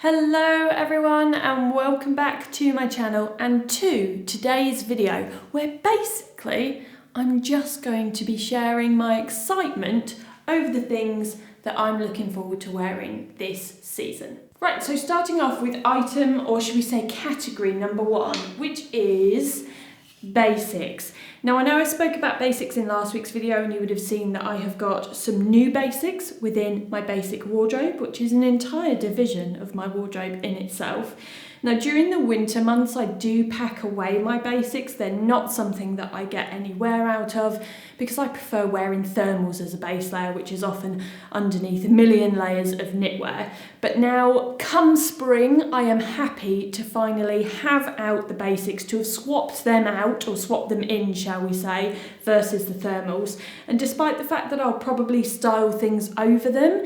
Hello everyone and welcome back to my channel and to today's video where basically I'm just going to be sharing my excitement over the things that I'm looking forward to wearing this season. Right, so starting off with item, or should we say category number one, which is basics. Now I know I spoke about basics in last week's video and you would have seen that I have got some new basics within my basic wardrobe, which is an entire division of my wardrobe in itself. Now during the winter months I do pack away my basics. They're not something that I get any wear out of because I prefer wearing thermals as a base layer, which is often underneath a million layers of knitwear. But now come spring I am happy to finally have out the basics, to have swapped them out or swapped them in, shall we say, versus the thermals. And despite the fact that I'll probably style things over them,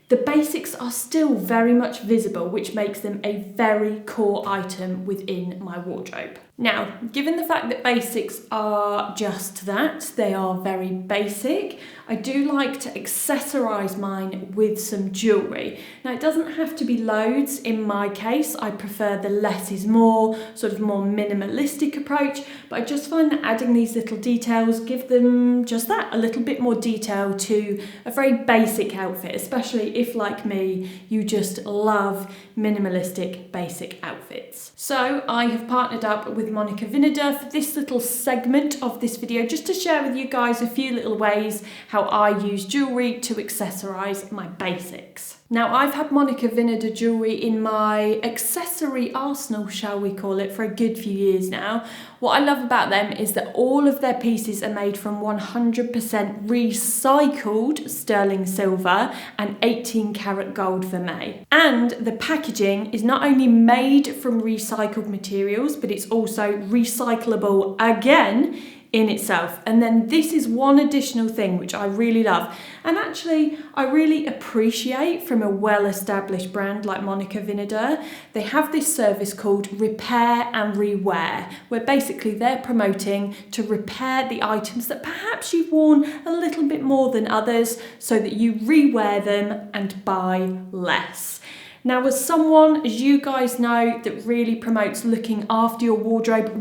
the basics are still very much visible, which makes them a very core item within my wardrobe. Now, given the fact that basics are just that, they are very basic, I do like to accessorise mine with some jewellery. Now, it doesn't have to be loads in my case. I prefer the less is more, sort of more minimalistic approach, but I just find that adding these little details give them just that, a little bit more detail to a very basic outfit, especially if, like me, you just love minimalistic basic outfits. So I have partnered up with MONICA VINADER for this little segment of this video, just to share with you guys a few little ways how I use jewellery to accessorise my basics. Now I've had MONICA VINADER jewellery in my accessory arsenal, shall we call it, for a good few years now. What I love about them is that all of their pieces are made from 100% recycled sterling silver and 18 karat gold vermeil. And the packaging is not only made from recycled materials, but it's also recyclable again in itself. And then this is one additional thing which I really love, and actually I really appreciate from a well-established brand like MONICA VINADER. They have this service called repair and rewear, where basically they're promoting to repair the items that perhaps you've worn a little bit more than others, so that you rewear them and buy less. Now, as someone, as you guys know, that really promotes looking after your wardrobe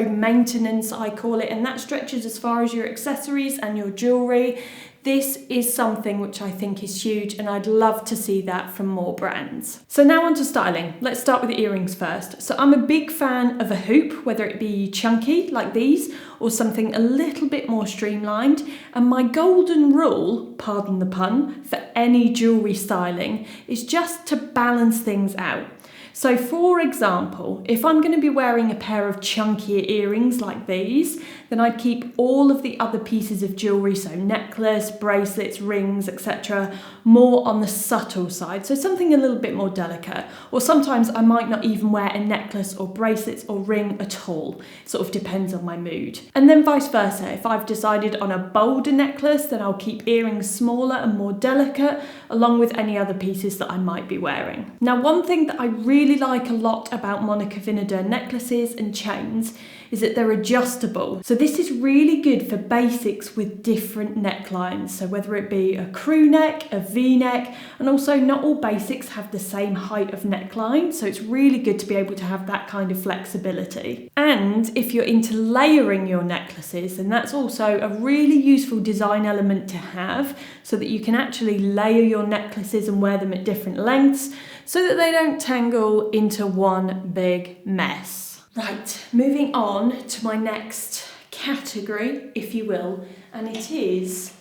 maintenance, I call it, and that stretches as far as your accessories and your jewellery, this is something which I think is huge, and I'd love to see that from more brands. So now on to styling. Let's start with the earrings first. So I'm a big fan of a hoop, whether it be chunky like these or something a little bit more streamlined. And my golden rule, pardon the pun, for any jewellery styling is just to balance things out. So for example, if I'm going to be wearing a pair of chunkier earrings like these, then I'd keep all of the other pieces of jewellery, so necklace, bracelets, rings, etc., more on the subtle side, so something a little bit more delicate. Or sometimes I might not even wear a necklace or bracelets or ring at all. It sort of depends on my mood. And then vice versa, if I've decided on a bolder necklace, then I'll keep earrings smaller and more delicate, along with any other pieces that I might be wearing. Now, one thing that I really like a lot about MONICA VINADER necklaces and chains is that they're adjustable. So this is really good for basics with different necklines. So whether it be a crew neck, a V-neck, and also not all basics have the same height of neckline. So it's really good to be able to have that kind of flexibility. And if you're into layering your necklaces, then that's also a really useful design element to have, so that you can actually layer your necklaces and wear them at different lengths so that they don't tangle into one big mess. Right, moving on to my next category, if you will, and it is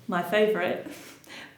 my favourite,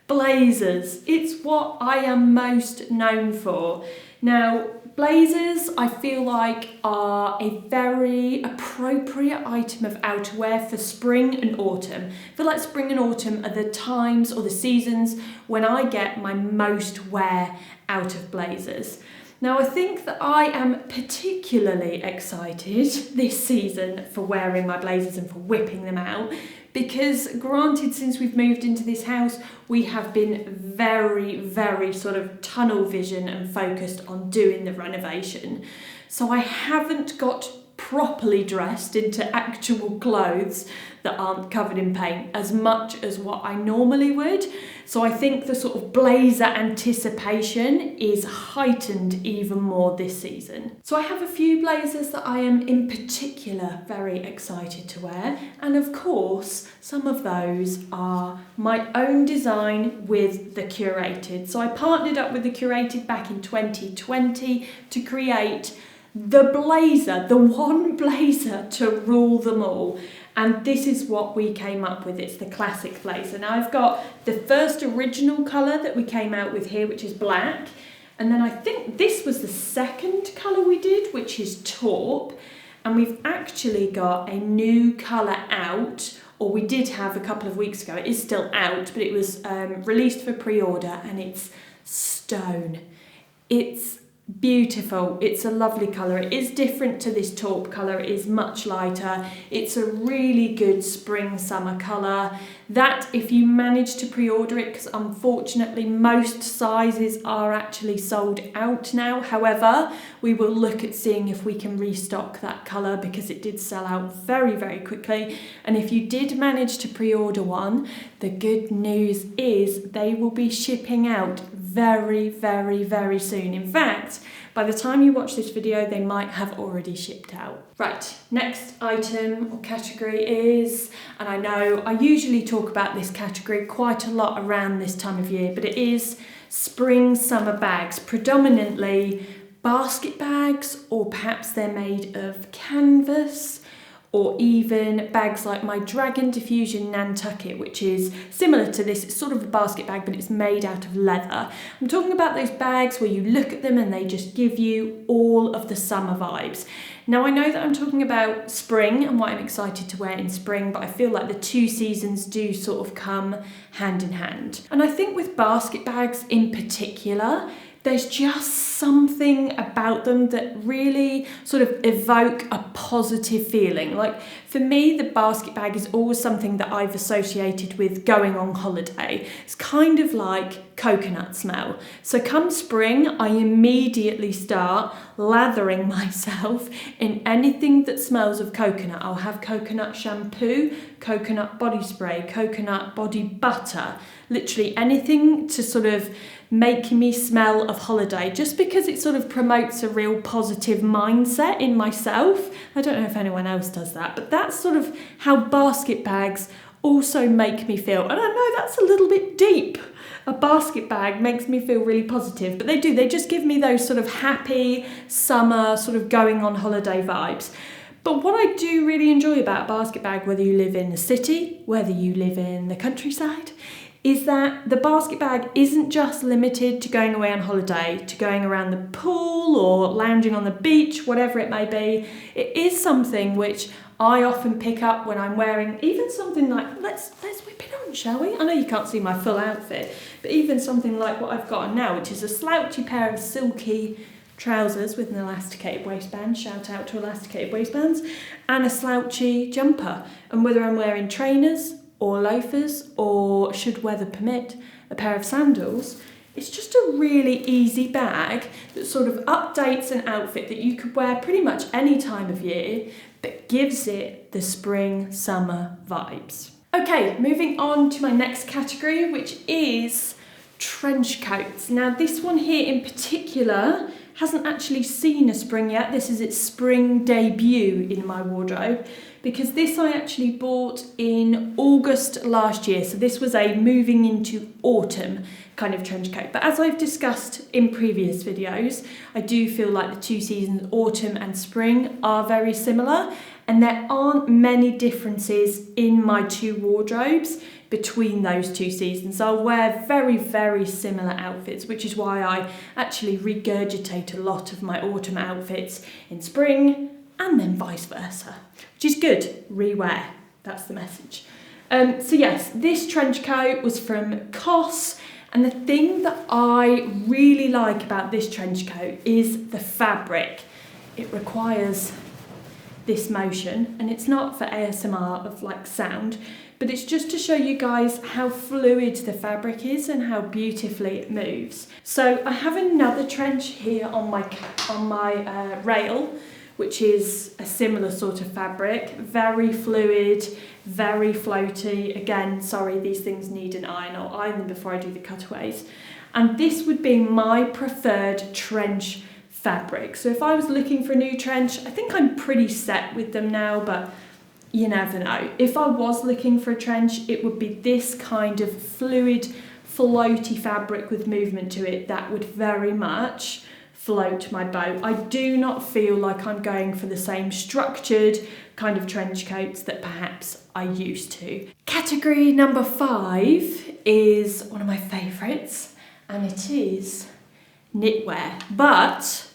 blazers. It's what I am most known for. Now, blazers, I feel like, are a very appropriate item of outerwear for spring and autumn. I feel like spring and autumn are the times or the seasons when I get my most wear out of blazers. Now, I think that I am particularly excited this season for wearing my blazers and for whipping them out, because granted, since we've moved into this house, we have been very sort of tunnel vision and focused on doing the renovation. So I haven't got properly dressed into actual clothes that aren't covered in paint as much as what I normally would. So I think the sort of blazer anticipation is heightened even more this season. So I have a few blazers that I am in particular very excited to wear, and of course some of those are my own design with the Curated. So I partnered up with the Curated back in 2020 to create the blazer, the one blazer to rule them all. And this is what we came up with. It's the classic blazer. Now I've got the first original colour that we came out with here, which is black. And then I think this was the second colour we did, which is taupe. And we've actually got a new colour out, or we did have a couple of weeks ago. It is still out, but it was released for pre-order, and it's stone. It's beautiful. It's a lovely colour. It is different to this taupe colour. It is much lighter. It's a really good spring summer colour. That, if you manage to pre-order it, because unfortunately most sizes are actually sold out now. However, we will look at seeing if we can restock that colour, because it did sell out very, very quickly. And if you did manage to pre-order one, the good news is they will be shipping out very, very, very soon. In fact, by the time you watch this video, they might have already shipped out. Right, next item or category is, and I know I usually talk about this category quite a lot around this time of year, but it is spring summer bags, predominantly basket bags, or perhaps they're made of canvas, or even bags like my Dragon Diffusion Nantucket, which is similar to this. It's sort of a basket bag, but it's made out of leather. I'm talking about those bags where you look at them and they just give you all of the summer vibes. Now, I know that I'm talking about spring and what I'm excited to wear in spring, but I feel like the two seasons do sort of come hand in hand. And I think with basket bags in particular, there's just something about them that really sort of evoke a positive feeling. Like for me, the basket bag is always something that I've associated with going on holiday. It's kind of like coconut smell. So come spring, I immediately start lathering myself in anything that smells of coconut. I'll have coconut shampoo, coconut body spray, coconut body butter, literally anything to sort of make me smell of holiday, just because it sort of promotes a real positive mindset in myself. I don't know if anyone else does that, but that's sort of how basket bags also make me feel. And I know that's a little bit deep. A basket bag makes me feel really positive, but they do. They just give me those sort of happy summer, sort of going on holiday vibes. But what I do really enjoy about a basket bag, whether you live in the city, whether you live in the countryside, is that the basket bag isn't just limited to going away on holiday, to going around the pool or lounging on the beach, whatever it may be. It is something which I often pick up when I'm wearing even something like, let's whip it on, shall we? I know you can't see my full outfit, but even something like what I've got on now, which is a slouchy pair of silky trousers with an elasticated waistband, shout out to elasticated waistbands, and a slouchy jumper. And whether I'm wearing trainers or loafers, or should weather permit, a pair of sandals, it's just a really easy bag that sort of updates an outfit that you could wear pretty much any time of year, but gives it the spring summer vibes. Okay, moving on to my next category, which is trench coats. Now this one here in particular hasn't actually seen a spring yet. This is its spring debut in my wardrobe, because this I actually bought in August last year. So this was a moving into autumn kind of trench coat. But as I've discussed in previous videos, I do feel like the two seasons, autumn and spring, are very similar, and there aren't many differences in my two wardrobes between those two seasons. I'll wear very, very similar outfits, which is why I actually regurgitate a lot of my autumn outfits in spring, and then vice versa, which is good. Rewear, that's the message. So yes, this trench coat was from COS, and the thing that I really like about this trench coat is the fabric. It requires this motion, and it's not for ASMR of like sound, but it's just to show you guys how fluid the fabric is and how beautifully it moves. So I have another trench here on my rail, which is a similar sort of fabric, very fluid, very floaty. Again, sorry, these things need an iron. I'll iron them before I do the cutaways. And this would be my preferred trench fabric. So if I was looking for a new trench, I think I'm pretty set with them now, but you never know. If I was looking for a trench, it would be this kind of fluid, floaty fabric with movement to it that would very much float my boat. I do not feel like I'm going for the same structured kind of trench coats that perhaps I used to. Category number 5 is one of my favourites, and it is knitwear, but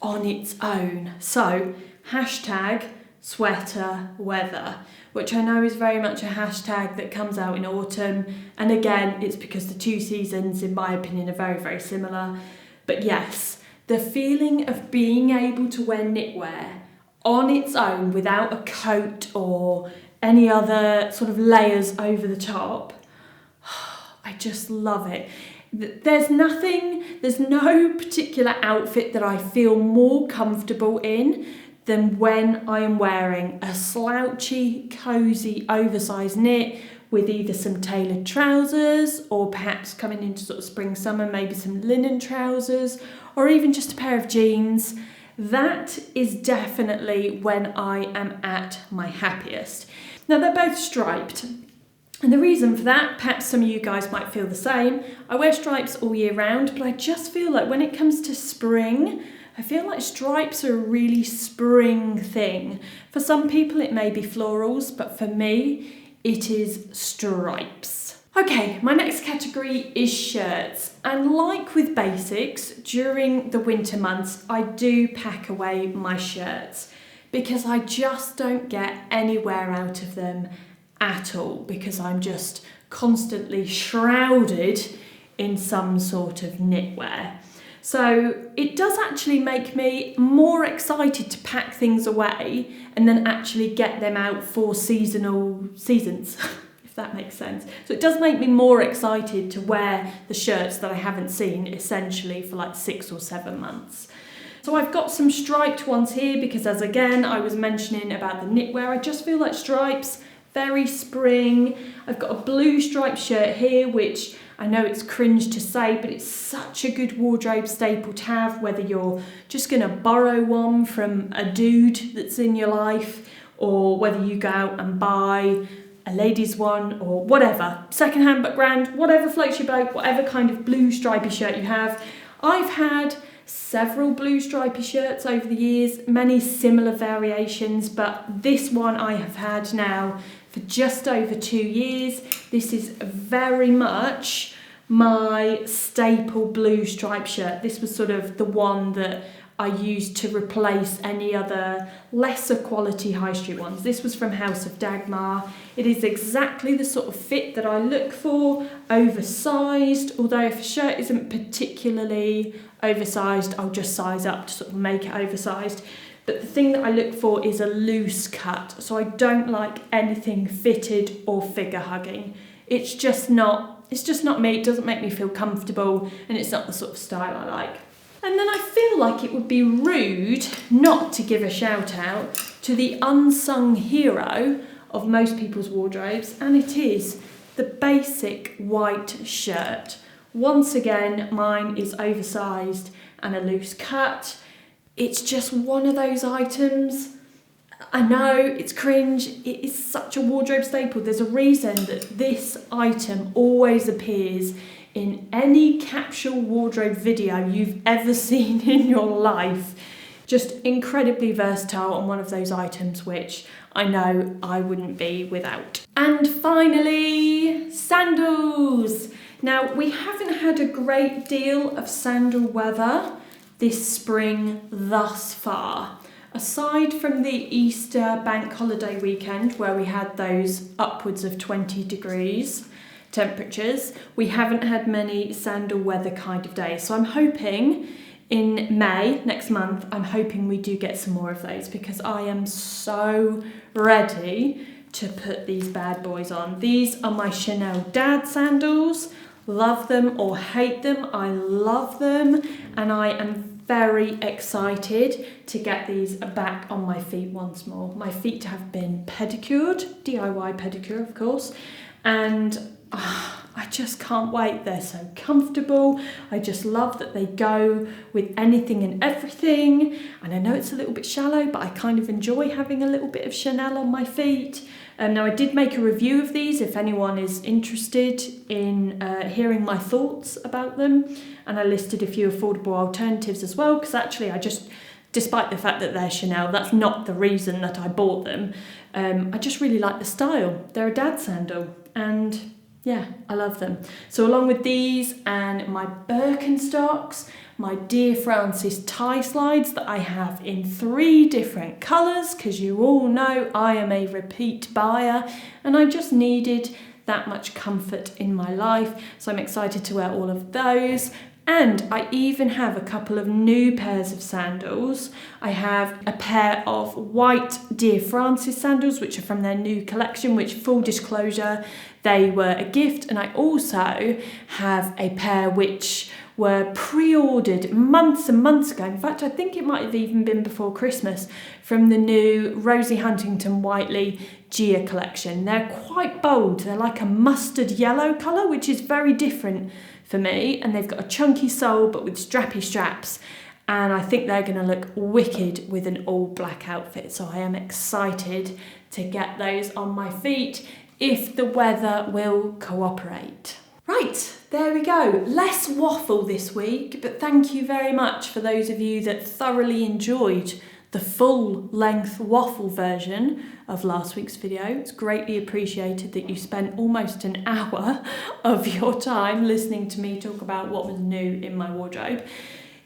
on its own. So hashtag sweater weather, which I know is very much a hashtag that comes out in autumn. And again, it's because the two seasons, in my opinion, are very, very similar. But yes, the feeling of being able to wear knitwear on its own without a coat or any other sort of layers over the top, I just love it. There's no particular outfit that I feel more comfortable in than when I am wearing a slouchy, cosy, oversized knit with either some tailored trousers, or perhaps coming into sort of spring, summer, maybe some linen trousers, or even just a pair of jeans. That is definitely when I am at my happiest. Now, they're both striped. And the reason for that, perhaps some of you guys might feel the same. I wear stripes all year round, but I just feel like when it comes to spring, I feel like stripes are a really spring thing. For some people it may be florals, but for me it is stripes. Okay, my next category is shirts. And like with basics, during the winter months I do pack away my shirts because I just don't get anywhere out of them at all, because I'm just constantly shrouded in some sort of knitwear. So it does actually make me more excited to pack things away and then actually get them out for seasons, if that makes sense. So it does make me more excited to wear the shirts that I haven't seen essentially for like 6 or 7 months. So I've got some striped ones here because, as again I was mentioning about the knitwear, I just feel like stripes, very spring. I've got a blue striped shirt here, which I know it's cringe to say, but it's such a good wardrobe staple to have, whether you're just going to borrow one from a dude that's in your life, or whether you go out and buy a ladies one or whatever, secondhand but grand, whatever floats your boat, whatever kind of blue stripy shirt you have. I've had several blue stripy shirts over the years, many similar variations, but this one I have had now for just over 2 years. This is very much my staple blue striped shirt. This was sort of the one that I used to replace any other lesser quality high street ones. This was from House of Dagmar. It is exactly the sort of fit that I look for, oversized, although if a shirt isn't particularly oversized, I'll just size up to sort of make it oversized. But the thing that I look for is a loose cut, so I don't like anything fitted or figure hugging. It's just not me. It doesn't make me feel comfortable, and it's not the sort of style I like. And then I feel like it would be rude not to give a shout out to the unsung hero of most people's wardrobes, and it is the basic white shirt. Once again, mine is oversized and a loose cut. It's just one of those items. I know it's cringe, it is such a wardrobe staple. There's a reason that this item always appears in any capsule wardrobe video you've ever seen in your life. Just incredibly versatile, and one of those items which I know I wouldn't be without. And finally, sandals. Now, we haven't had a great deal of sandal weather this spring thus far. Aside from the Easter bank holiday weekend where we had those upwards of 20 degrees temperatures, we haven't had many sandal weather kind of days. So I'm hoping in May, next month, I'm hoping we do get some more of those, because I am so ready to put these bad boys on. These are my Chanel Dad sandals. Love them or hate them, I love them, and I am very excited to get these back on my feet once more. My feet have been pedicured, DIY pedicure of course, and I just can't wait. They're so comfortable. I just love that they go with anything and everything. And I know it's a little bit shallow, but I kind of enjoy having a little bit of Chanel on my feet. Now I did make a review of these if anyone is interested in hearing my thoughts about them. And I listed a few affordable alternatives as well, because actually despite the fact that they're Chanel, that's not the reason that I bought them. I just really like the style. They're a dad sandal, and yeah, I love them. So along with these and my Birkenstocks, my Dear Francis tie slides that I have in 3 different colours, because you all know I am a repeat buyer and I just needed that much comfort in my life. So I'm excited to wear all of those. And I even have a couple of new pairs of sandals. I have a pair of white Dear Francis sandals, which are from their new collection, which, full disclosure, they were a gift. And I also have a pair which were pre-ordered months and months ago. In fact, I think it might have even been before Christmas, from the new Rosie Huntington Whiteley Gia collection. They're quite bold. They're like a mustard yellow colour, which is very different for me, and they've got a chunky sole but with strappy straps, and I think they're going to look wicked with an all black outfit. So I am excited to get those on my feet if the weather will cooperate. Right, there we go. Less waffle this week, but thank you very much for those of you that thoroughly enjoyed the full length waffle version of last week's video. It's greatly appreciated that you spent almost an hour of your time listening to me talk about what was new in my wardrobe.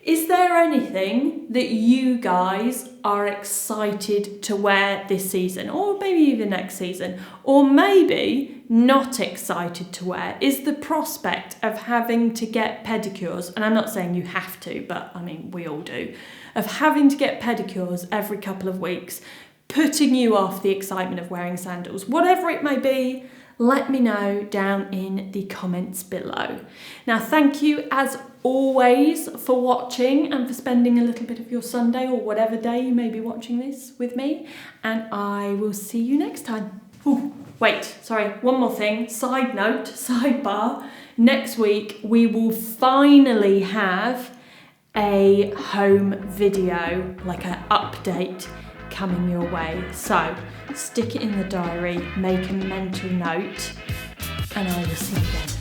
Is there anything that you guys are excited to wear this season, or maybe even next season, or maybe not excited to wear? Is the prospect of having to get pedicures, and I'm not saying you have to, but I mean we all do, of having to get pedicures every couple of weeks, putting you off the excitement of wearing sandals? Whatever it may be, let me know down in the comments below. Now, thank you as always for watching and for spending a little bit of your Sunday or whatever day you may be watching this with me, and I will see you next time. Ooh, wait, sorry, one more thing, side note, sidebar. Next week we will finally have a home video, like an update, coming your way. So stick it in the diary, make a mental note, and I will see you then.